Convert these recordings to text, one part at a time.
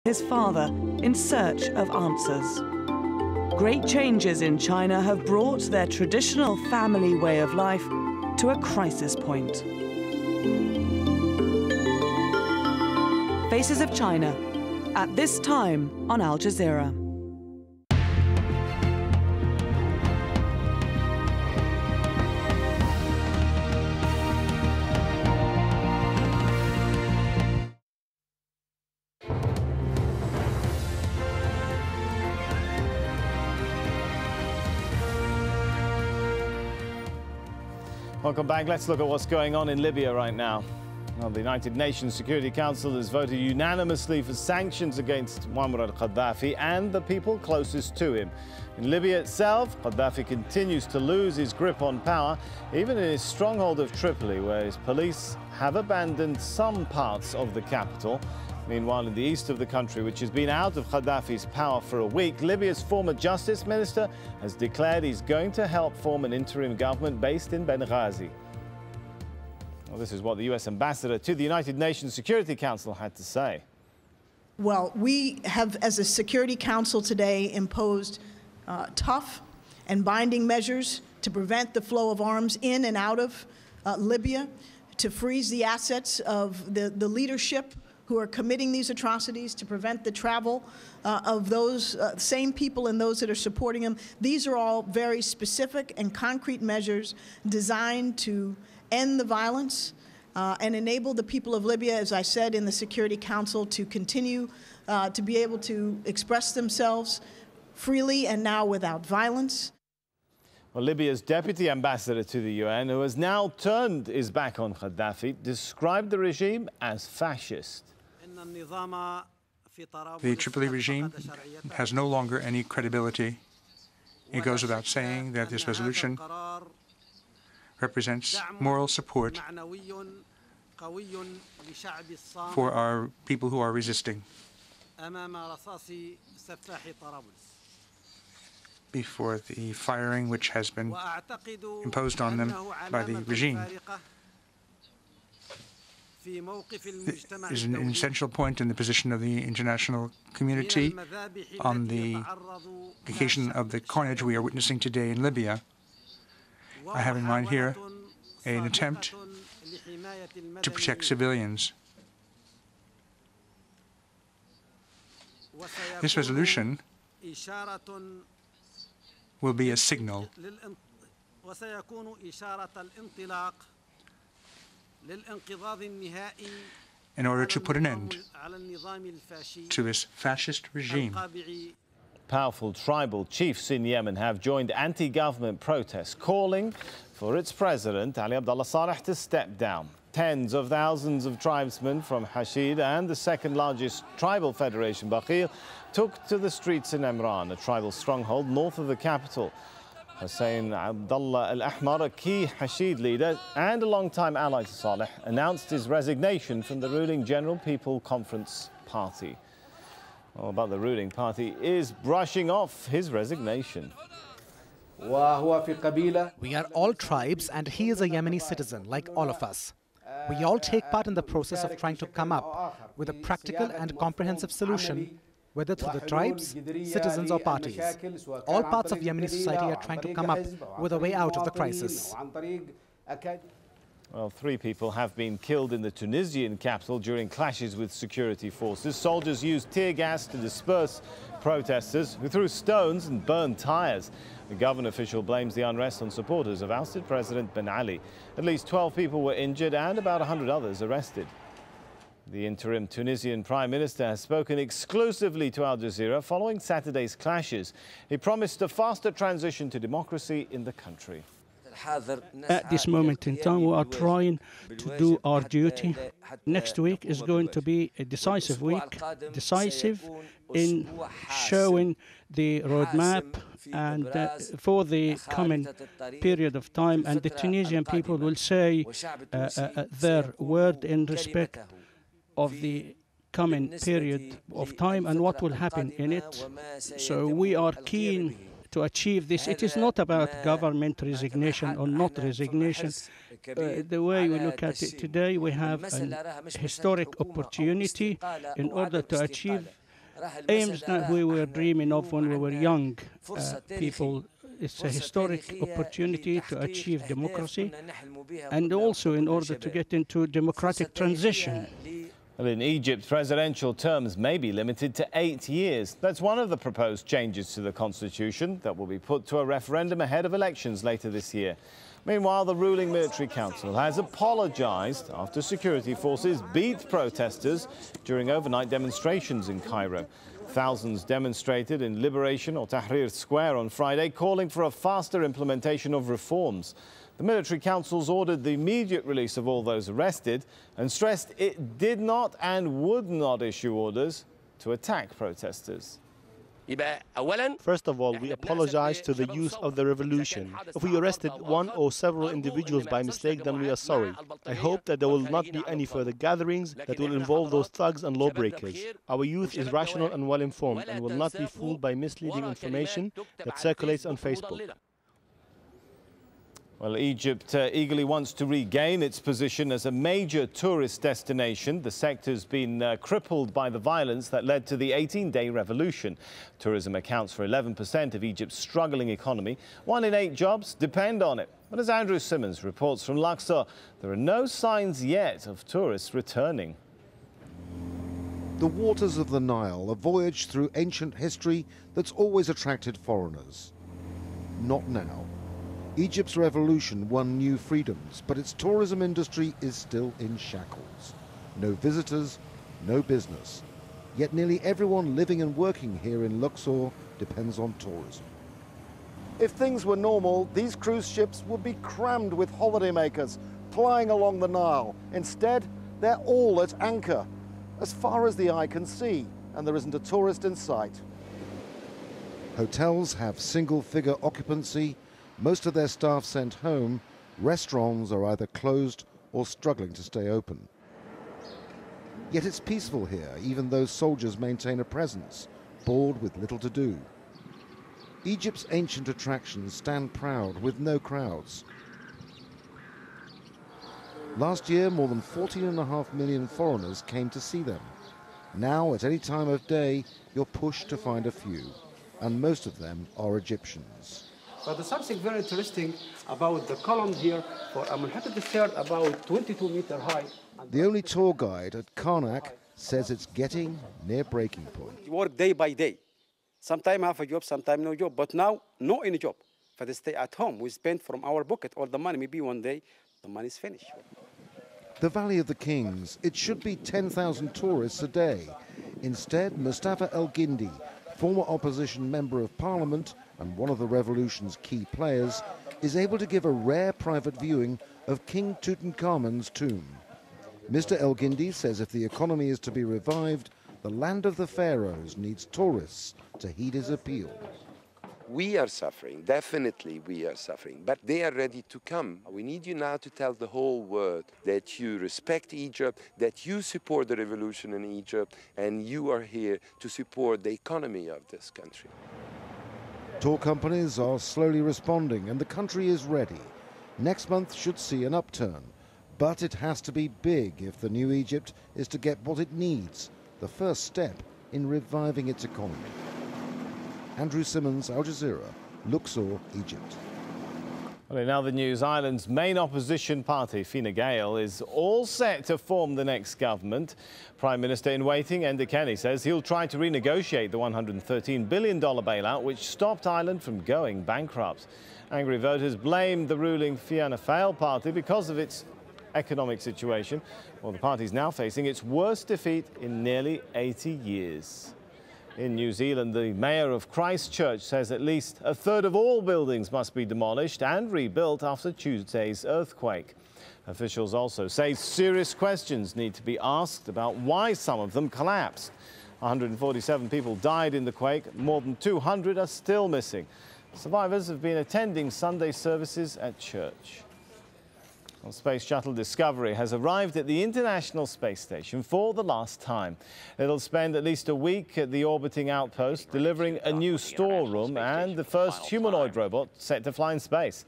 his father, in search of answers. Great changes in China have brought their traditional family way of life to a crisis point. Faces of China, at this time on Al Jazeera. Welcome back. Let's look at what's going on in Libya right now. Well, the United Nations Security Council has voted unanimously for sanctions against Muammar al-Gaddafi and the people closest to him. In Libya itself, Gaddafi continues to lose his grip on power, even in his stronghold of Tripoli, where his police have abandoned some parts of the capital. Meanwhile, in the east of the country, which has been out of Gaddafi's power for a week, Libya's former justice minister has declared he's going to help form an interim government based in Benghazi. Well, this is what the US ambassador to the United Nations Security Council had to say. Well, we have, as a Security Council today, imposed tough and binding measures to prevent the flow of arms in and out of Libya, to freeze the assets of the leadership who are committing these atrocities, to prevent the travel of those same people and those that are supporting them. These are all very specific and concrete measures designed to end the violence and enable the people of Libya, as I said in the Security Council, to continue to be able to express themselves freely and now without violence. Well, Libya's deputy ambassador to the UN, who has now turned his back on Gaddafi, described the regime as fascist. The Tripoli regime has no longer any credibility. It goes without saying that this resolution represents moral support for our people who are resisting before the firing which has been imposed on them by the regime. Is an essential point in the position of the international community on the occasion of the carnage we are witnessing today in Libya. I have in mind here an attempt to protect civilians. This resolution will be a signal in order to put an end to this fascist regime. Powerful tribal chiefs in Yemen have joined anti-government protests, calling for its president, Ali Abdullah Saleh, to step down. Tens of thousands of tribesmen from Hashid and the second-largest tribal federation, Baqir, took to the streets in Imran, a tribal stronghold north of the capital. Hussein Abdullah al-Ahmar, a key Hashid leader and a long-time ally to Saleh, announced his resignation from the ruling General People Conference Party. Well, but the ruling party is brushing off his resignation. We are all tribes, and he is a Yemeni citizen, like all of us. We all take part in the process of trying to come up with a practical and comprehensive solution, whether through the tribes, citizens or parties. All parts of Yemeni society are trying to come up with a way out of the crisis. Well, 3 people have been killed in the Tunisian capital during clashes with security forces. Soldiers used tear gas to disperse protesters who threw stones and burned tires. The government official blames the unrest on supporters of ousted President Ben Ali. At least 12 people were injured and about 100 others arrested. The interim Tunisian Prime Minister has spoken exclusively to Al Jazeera following Saturday's clashes. He promised a faster transition to democracy in the country. At this moment in time, we are trying to do our duty. Next week is going to be a decisive week, decisive in showing the roadmap and for the coming period of time. And the Tunisian people will say their word in respect of the coming period of time and what will happen in it. So we are keen to achieve this. It is not about government resignation or not resignation. The way we look at it today, we have an historic opportunity in order to achieve aims that we were dreaming of when we were young people. It's a historic opportunity to achieve democracy and also in order to get into democratic transition. Well, in Egypt, presidential terms may be limited to 8 years. That's one of the proposed changes to the constitution that will be put to a referendum ahead of elections later this year. Meanwhile, the ruling military council has apologized after security forces beat protesters during overnight demonstrations in Cairo. Thousands demonstrated in Liberation or Tahrir Square on Friday, calling for a faster implementation of reforms. The military councils ordered the immediate release of all those arrested and stressed it did not and would not issue orders to attack protesters. First of all, we apologize to the youth of the revolution. If we arrested one or several individuals by mistake, then we are sorry. I hope that there will not be any further gatherings that will involve those thugs and lawbreakers. Our youth is rational and well informed and will not be fooled by misleading information that circulates on Facebook. Well, Egypt eagerly wants to regain its position as a major tourist destination. The sector's been crippled by the violence that led to the 18-day revolution. Tourism accounts for 11% of Egypt's struggling economy. 1 in 8 jobs depend on it. But as Andrew Simmons reports from Luxor, there are no signs yet of tourists returning. The waters of the Nile, a voyage through ancient history that's always attracted foreigners. Not now. Egypt's revolution won new freedoms, but its tourism industry is still in shackles. No visitors, no business. Yet nearly everyone living and working here in Luxor depends on tourism. If things were normal, these cruise ships would be crammed with holidaymakers plying along the Nile. Instead, they're all at anchor, as far as the eye can see, and there isn't a tourist in sight. Hotels have single-figure occupancy. Most of their staff sent home. Restaurants are either closed or struggling to stay open. Yet it's peaceful here, even though soldiers maintain a presence, bored with little to do. Egypt's ancient attractions stand proud with no crowds. Last year, more than 14.5 million foreigners came to see them. Now, at any time of day, you're pushed to find a few, and most of them are Egyptians. But there's something very interesting about the column here for Amenhotep III, about 22 meters high. The only tour guide at Karnak says it's getting near breaking point. You work day by day. Sometimes have a job, sometimes no job. But now, no any job. For they stay at home, we spend from our pocket all the money. Maybe one day, the money is finished. The Valley of the Kings, it should be 10,000 tourists a day. Instead, Mustafa El-Gindi, former opposition member of parliament and one of the revolution's key players, is able to give a rare private viewing of King Tutankhamun's tomb. Mr. El-Gindi says if the economy is to be revived, the land of the pharaohs needs tourists to heed his appeal. We are suffering, definitely we are suffering, but they are ready to come. We need you now to tell the whole world that you respect Egypt, that you support the revolution in Egypt, and you are here to support the economy of this country. Tour companies are slowly responding and the country is ready. Next month should see an upturn, but it has to be big if the new Egypt is to get what it needs, the first step in reviving its economy. Andrew Simmons, AlJazeera, Luxor, Egypt. Well, in other news, Ireland's main opposition party, Fine Gael, is all set to form the next government. Prime Minister in waiting, Enda Kenny, says he'll try to renegotiate the $113 billion bailout, which stopped Ireland from going bankrupt. Angry voters blamed the ruling Fianna Fáil party because of its economic situation. Well, the party is now facing its worst defeat in nearly 80 years. In New Zealand, the mayor of Christchurch says at least a third of all buildings must be demolished and rebuilt after Tuesday's earthquake. Officials also say serious questions need to be asked about why some of them collapsed. 147 people died in the quake. More than 200 are still missing. Survivors have been attending Sunday services at church. Well, Space Shuttle Discovery has arrived at the International Space Station for the last time. It'll spend at least a week at the orbiting outpost, delivering a new storeroom and the first humanoid robot set to fly in space.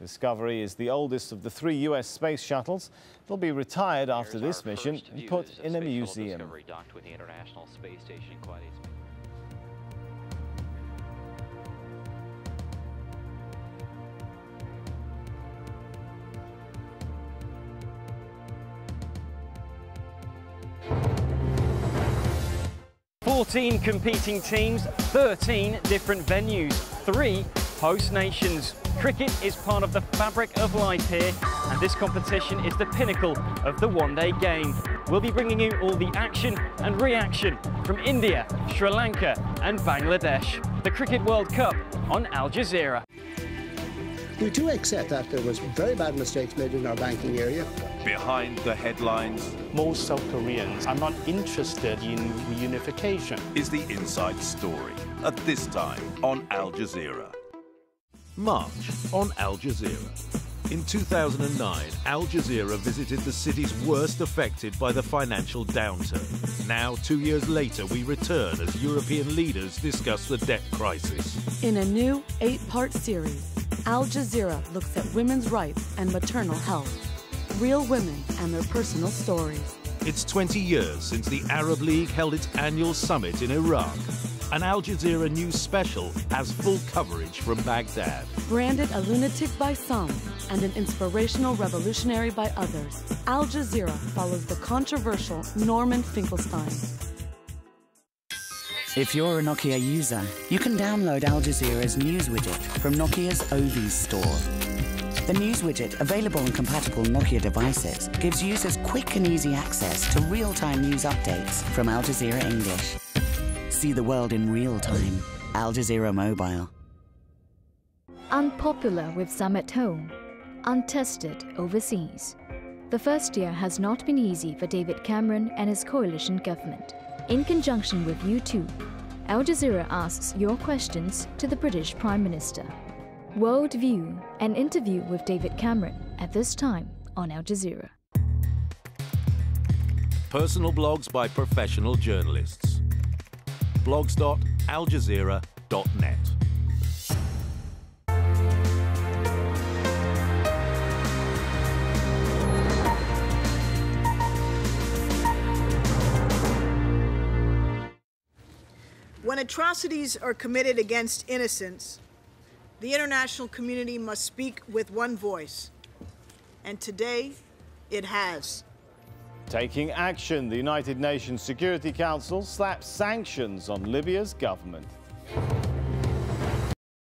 Discovery is the oldest of the 3 US space shuttles. It'll be retired after this mission and put in a museum. 14 competing teams, 13 different venues, 3 host nations. Cricket is part of the fabric of life here, and this competition is the pinnacle of the one-day game. We'll be bringing you all the action and reaction from India, Sri Lanka and Bangladesh. The Cricket World Cup on Al Jazeera. We do accept that there was very bad mistakes made in our banking area. Behind the headlines, most South Koreans are not interested in reunification. Is the inside story at this time on Al Jazeera. March on Al Jazeera. In 2009, Al Jazeera visited the cities worst affected by the financial downturn. Now, 2 years later, we return as European leaders discuss the debt crisis. In a new 8-part series, Al Jazeera looks at women's rights and maternal health, real women and their personal stories. It's 20 years since the Arab League held its annual summit in Iraq. An Al Jazeera news special has full coverage from Baghdad. Branded a lunatic by some and an inspirational revolutionary by others, Al Jazeera follows the controversial Norman Finkelstein. If you're a Nokia user, you can download Al Jazeera's news widget from Nokia's Ovies store. The news widget, available on compatible Nokia devices, gives users quick and easy access to real-time news updates from Al Jazeera English. See the world in real time. Al Jazeera Mobile. Unpopular with some at home, untested overseas. The first year has not been easy for David Cameron and his coalition government. In conjunction with U2, Al Jazeera asks your questions to the British Prime Minister. World View, an interview with David Cameron at this time on Al Jazeera. Personal blogs by professional journalists. blogs.aljazeera.net. When atrocities are committed against innocents, the international community must speak with one voice. And today, it has. Taking action, the United Nations Security Council slaps sanctions on Libya's government.